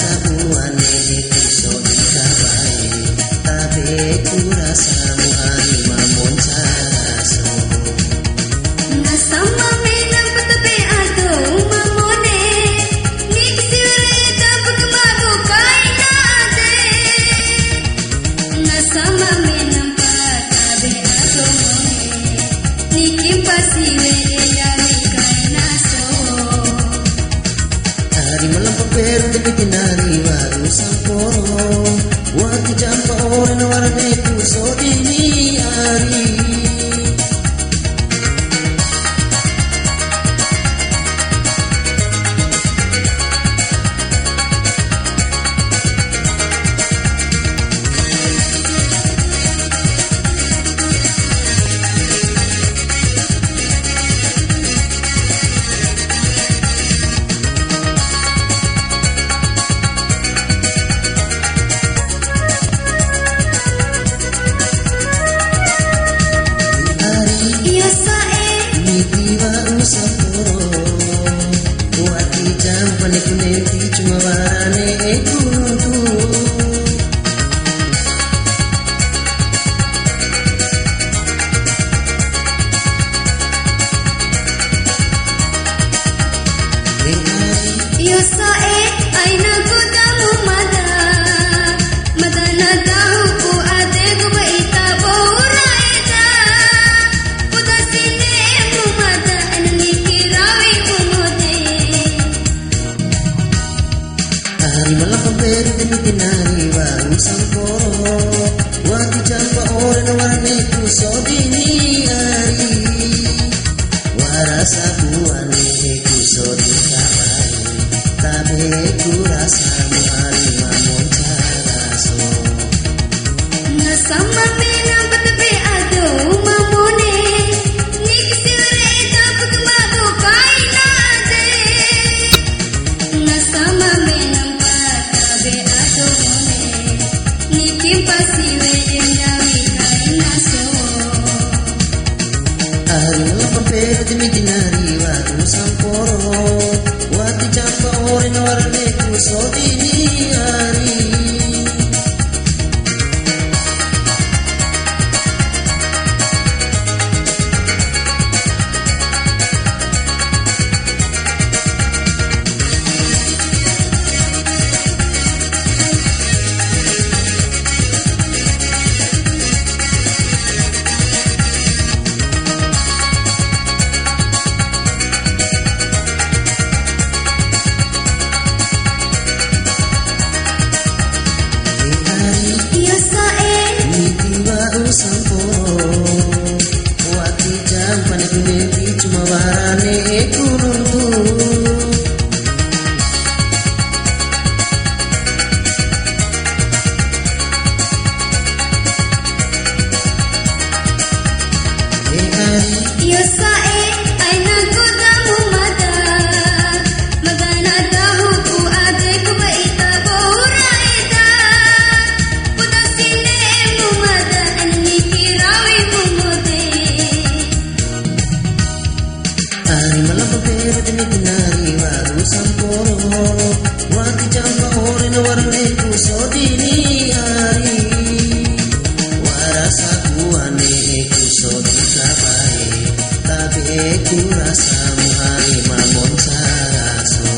Warasa buane kuso dikabai, tabe kurasa muani mamon saraso. Nasama menang patabe ado mamone, niksire tapag mabukai nade. Nasama menang patabe ado mone, nikimpasiwe dari kainaso. Hari malam pagpero di pitinari waru samporo, wati jampa oren warne kuso dini ari. Cuma warane kudu Yo sae aina kudamu mada madana dahu ku ade ku baita boraida udasine mu mada anni kirawi umode. Hari malam pemberi demi tinari waru samporo, wati jampa oren warne kuso dini ari. Warasa buane kuso dikabai, tabe kurasa muani mamon saraso. Nasama menang patabe ado mamone, niksire tapag mabukai nade. Nasama menang patabe ado mone, nikimpasiwe dari kainaso. Hari malam pemberi demi tinari waru samporo, wati jampa oren warne kuso dini ari. Yo sae samporo, wati jampan kuneti cuma warane kununtu. yo sae aina kudamu mada madana dahu ku ade ku baita boraida udasine mu mada anni kirawi umode. Hari malam pemberi demi tinari waru samporo, wati jampa oren warne kuso dini ari. Warasa buane kuso dikabai, tabe kurasa muani mamon saraso.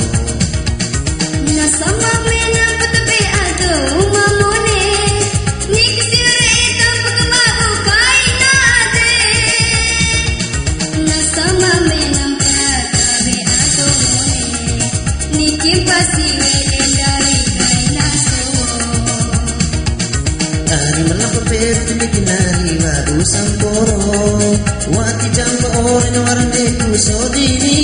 Nasama menang patabe ado mamone, niksire tapag mabukai nade. Nasama menang patabe ado mone, nikimpasiwe dari kainaso. Hari malam pemberi demi tinari waru samporo, wati jampa oren warne kuso dini